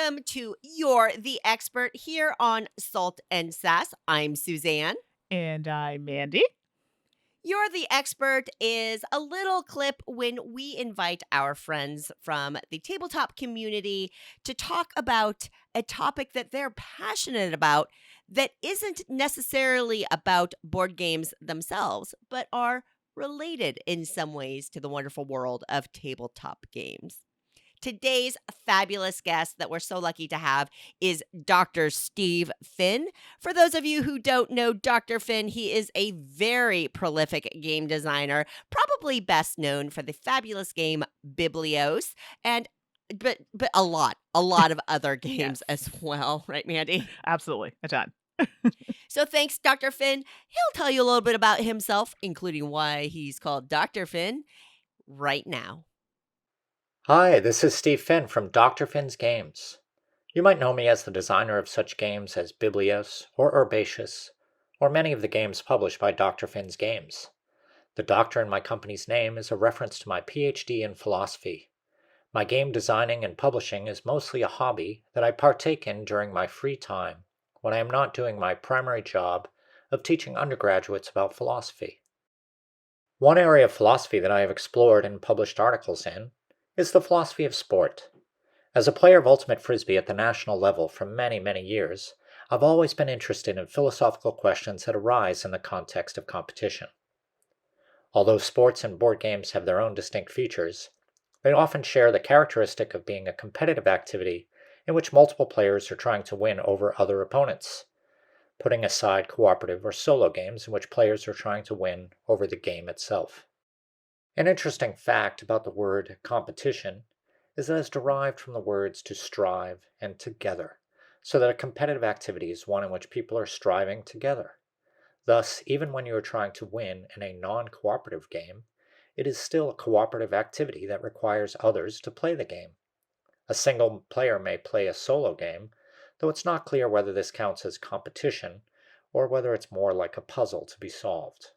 Welcome to You're the Expert here on Salt and Sass. I'm Suzanne. And I'm Mandi. You're the Expert is a little clip when we invite our friends from the tabletop community to talk about a topic that they're passionate about that isn't necessarily about board games themselves, but are related in some ways to the wonderful world of tabletop games. Today's fabulous guest that we're so lucky to have is Dr. Steve Finn. For those of you who don't know Dr. Finn, he is a very prolific game designer, probably best known for the fabulous game Biblios and but a lot of other games Yes. as well, right, Mandi? Absolutely. A ton. So thanks, Dr. Finn. He'll tell you a little bit about himself, including why he's called Dr. Finn, right now. Hi, this is Steve Finn from Dr. Finn's Games. You might know me as the designer of such games as Biblios or Herbaceous, or many of the games published by Dr. Finn's Games. The doctor in my company's name is a reference to my PhD in philosophy. My game designing and publishing is mostly a hobby that I partake in during my free time when I am not doing my primary job of teaching undergraduates about philosophy. One area of philosophy that I have explored and published articles in is the philosophy of sport. As a player of Ultimate Frisbee at the national level for many, many years, I've always been interested in philosophical questions that arise in the context of competition. Although sports and board games have their own distinct features, they often share the characteristic of being a competitive activity in which multiple players are trying to win over other opponents, putting aside cooperative or solo games in which players are trying to win over the game itself. An interesting fact about the word competition is that it's derived from the words to strive and together, so that a competitive activity is one in which people are striving together. Thus, even when you are trying to win in a non-cooperative game, it is still a cooperative activity that requires others to play the game. A single player may play a solo game, though it's not clear whether this counts as competition or whether it's more like a puzzle to be solved.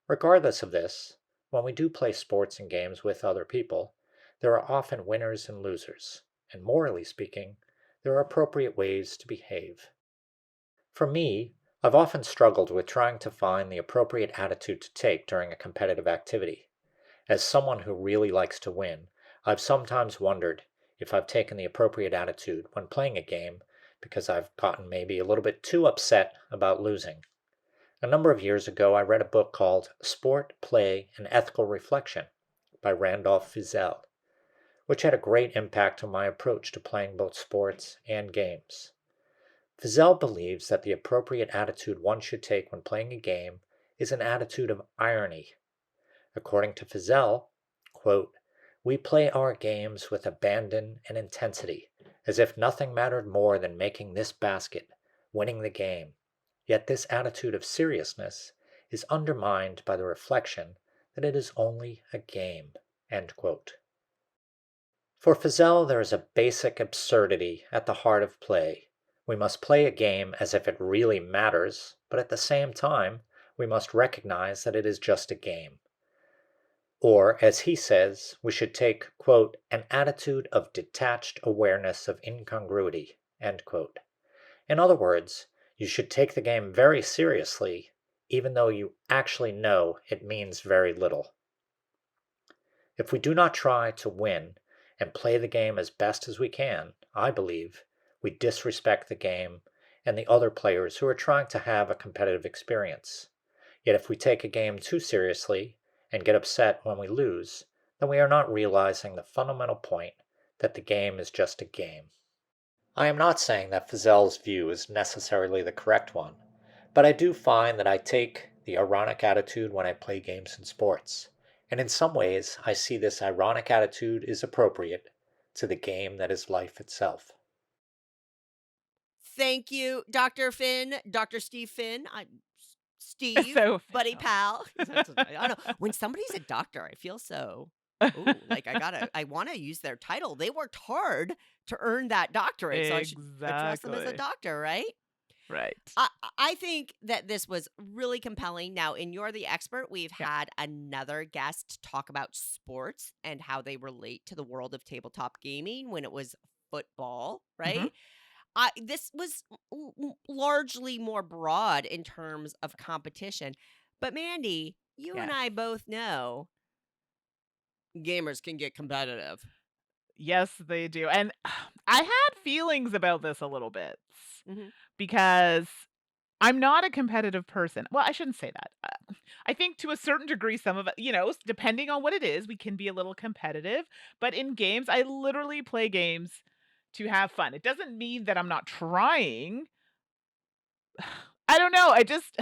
Regardless of this, when we do play sports and games with other people, there are often winners and losers, and morally speaking, there are appropriate ways to behave. For me, I've often struggled with trying to find the appropriate attitude to take during a competitive activity. As someone who really likes to win, I've sometimes wondered if I've taken the appropriate attitude when playing a game because I've gotten maybe a little bit too upset about losing. A number of years ago, I read a book called Sport, Play, and Ethical Reflection by Randolph Fiesel, which had a great impact on my approach to playing both sports and games. Fiesel believes that the appropriate attitude one should take when playing a game is an attitude of irony. According to Fiesel, quote, "We play our games with abandon and intensity, as if nothing mattered more than making this basket, winning the game. Yet this attitude of seriousness is undermined by the reflection that it is only a game." End quote. For Fiesel, there is a basic absurdity at the heart of play. We must play a game as if it really matters, but at the same time, we must recognize that it is just a game. Or, as he says, we should take, quote, "an attitude of detached awareness of incongruity," end quote. In other words, you should take the game very seriously, even though you actually know it means very little. If we do not try to win and play the game as best as we can, I believe, we disrespect the game and the other players who are trying to have a competitive experience. Yet if we take a game too seriously and get upset when we lose, then we are not realizing the fundamental point that the game is just a game. I am not saying that Fiesel's view is necessarily the correct one, but I do find that I take the ironic attitude when I play games and sports, and in some ways I see this ironic attitude is appropriate to the game that is life itself. Thank you, Dr. Finn, Dr. Steve Finn. I'm Steve, So buddy official. pal. I don't know. When somebody's a doctor, I feel so, ooh, like I want to use their title. They worked hard to earn that doctorate, so I should address them as a Exactly. doctor, right? Right. I think that this was really compelling. Now, in You're the Expert, we've Yeah. had another guest talk about sports and how they relate to the world of tabletop gaming when it was football, Mhm. right? This was largely more broad in terms of competition. But Mandy, you and Yes. I both know gamers can get competitive. Yes, they do. And I had feelings about this a little bit Hmm. because I'm not a competitive person. Well, I shouldn't say that. I think to a certain degree, some of it, depending on what it is, we can be a little competitive. But in games, I literally play games to have fun. It doesn't mean that I'm not trying. I don't know. I just,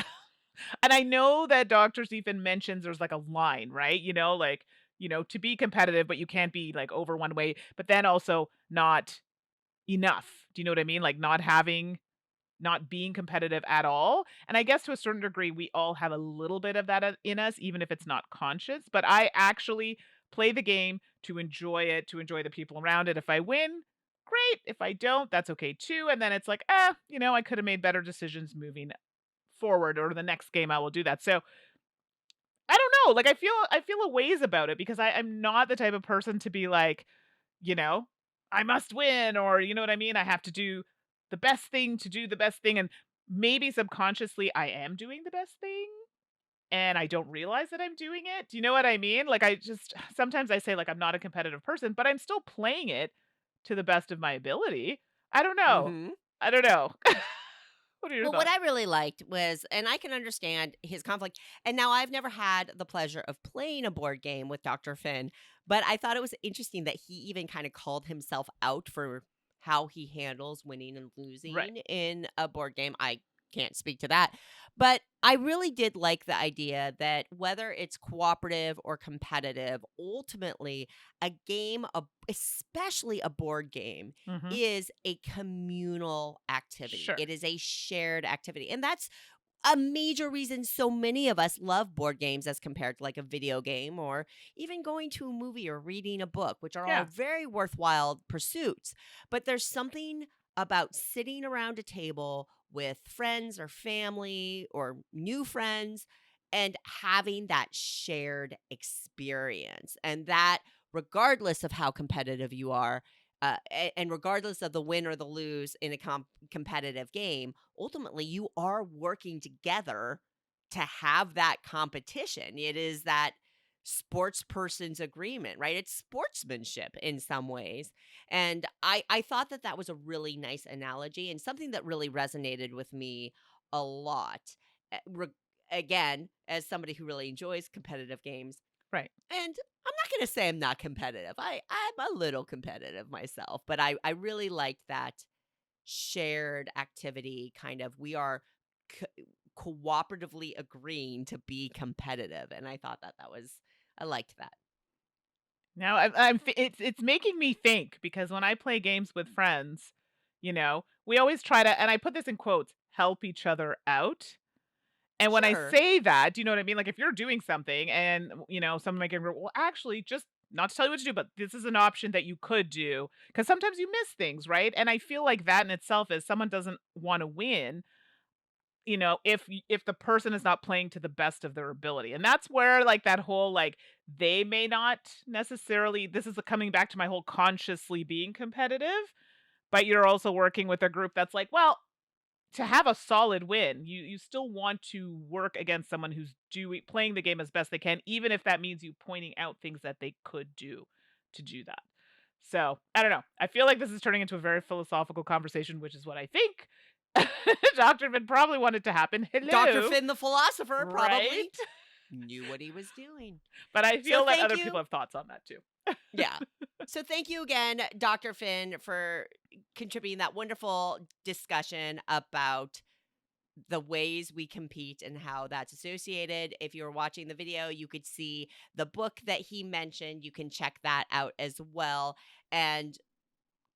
and I know that Dr. Stephen mentions there's like a line, right? To be competitive, but you can't be like over one way, but then also not enough. Do you know what I mean? Like not being competitive at all. And I guess to a certain degree, we all have a little bit of that in us, even if it's not conscious. But I actually play the game to enjoy it, to enjoy the people around it. If I win, great. If I don't, that's okay too. And then it's like, I could have made better decisions moving forward, or the next game I will do that. So I don't know. Like I feel a ways about it because I'm not the type of person to be like, you know, I must win, or you know what I mean? I have to do the best thing to do the best thing. And maybe subconsciously I am doing the best thing and I don't realize that I'm doing it. Do you know what I mean? Like I just sometimes I say like I'm not a competitive person, but I'm still playing it to the best of my ability. I don't know. Hmm. I don't know. What are your Well, what thoughts? I really liked was, and I can understand his conflict. And now I've never had the pleasure of playing a board game with Dr. Finn, but I thought it was interesting that he even kind of called himself out for how he handles winning and Right. losing in a board game. I can't speak to that, but I really did like the idea that whether it's cooperative or competitive, ultimately a game, especially a board game, Mhm. is a communal activity. Sure. It is a shared activity. And that's a major reason so many of us love board games as compared to like a video game or even going to a movie or reading a book, which are all Yeah. very worthwhile pursuits. But there's something about sitting around a table with friends or family or new friends and having that shared experience. And that, regardless of how competitive you are, and regardless of the win or the lose in a competitive game, ultimately you are working together to have that competition. It is that sports person's agreement, right? It's sportsmanship in some ways. And I thought that that was a really nice analogy and something that really resonated with me a lot. Uh, re- Again, as somebody who really enjoys competitive games, Right. and I'm not gonna say I'm not competitive. I'm a little competitive myself, but I really liked that shared activity kind of we are cooperatively agreeing to be competitive, and I thought that that was I liked that. Now it's making me think because when I play games with friends, we always try to, and I put this in quotes, help each other out. And when I Sure. say that, do you know what I mean? Like if you're doing something and someone might get, well, actually, just not to tell you what to do, but this is an option that you could do because sometimes you miss things, right? And I feel like that in itself is someone doesn't want to win, if the person is not playing to the best of their ability. And that's where like that whole like they may not necessarily, this is coming back to my whole consciously being competitive, but you're also working with a group that's like, well, to have a solid win, you still want to work against someone who's doing playing the game as best they can, even if that means you pointing out things that they could do to do that. So I don't know. I feel like this is turning into a very philosophical conversation, which is what I think Dr. Vin probably wanted to happen. Dr. Hello. Finn the philosopher Right? probably knew what he was doing. But I So feel that thank other people you. have thoughts on that too. Yeah. So thank you again, Dr. Finn, for contributing that wonderful discussion about the ways we compete and how that's associated. If you're watching the video, you could see the book that he mentioned. You can check that out as well. And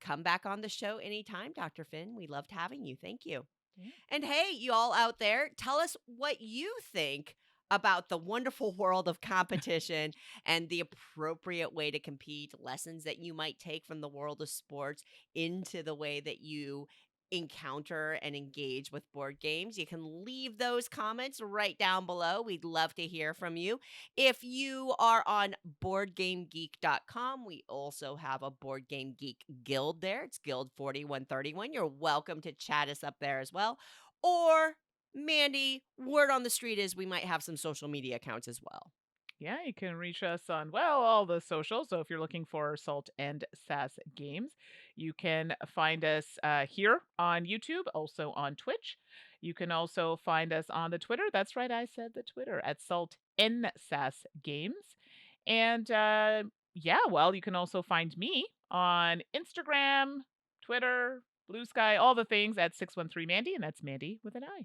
come back on the show anytime, Dr. Finn. We loved having you. Thank you. Yeah. And hey, you all out there, tell us what you think about the wonderful world of competition and the appropriate way to compete, lessons that you might take from the world of sports into the way that you encounter and engage with board games, you can leave those comments right down below. We'd love to hear from you. If you are on boardgamegeek.com, we also have a Board Game Geek Guild there. It's Guild 4131. You're welcome to chat us up there as well. Or, Mandi, word on the street is we might have some social media accounts as well. Yeah, you can reach us on, well, all the socials. So if you're looking for Salt and Sass Games, you can find us here on YouTube, also on Twitch. You can also find us on the Twitter. That's right, I said the Twitter, at Salt and Sass Games. And yeah, well, you can also find me on Instagram, Twitter, Blue Sky, all the things at 613 Mandi, and that's Mandi with an I.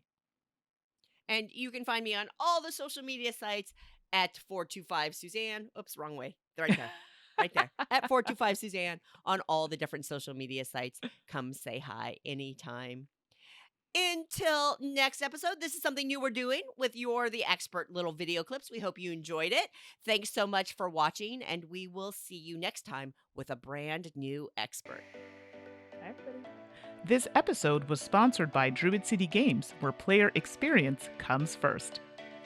And you can find me on all the social media sites at 425 Suzanne. Oops, wrong way. They're right there. Right there. At 425 Suzanne on all the different social media sites. Come say hi anytime. Until next episode, this is something new we're doing with You're the Expert little video clips. We hope you enjoyed it. Thanks so much for watching, and we will see you next time with a brand new expert. Bye, everybody. This episode was sponsored by Druid City Games, where player experience comes first.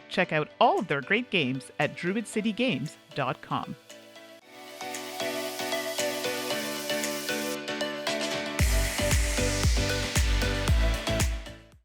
Check out all of their great games at druidcitygames.com.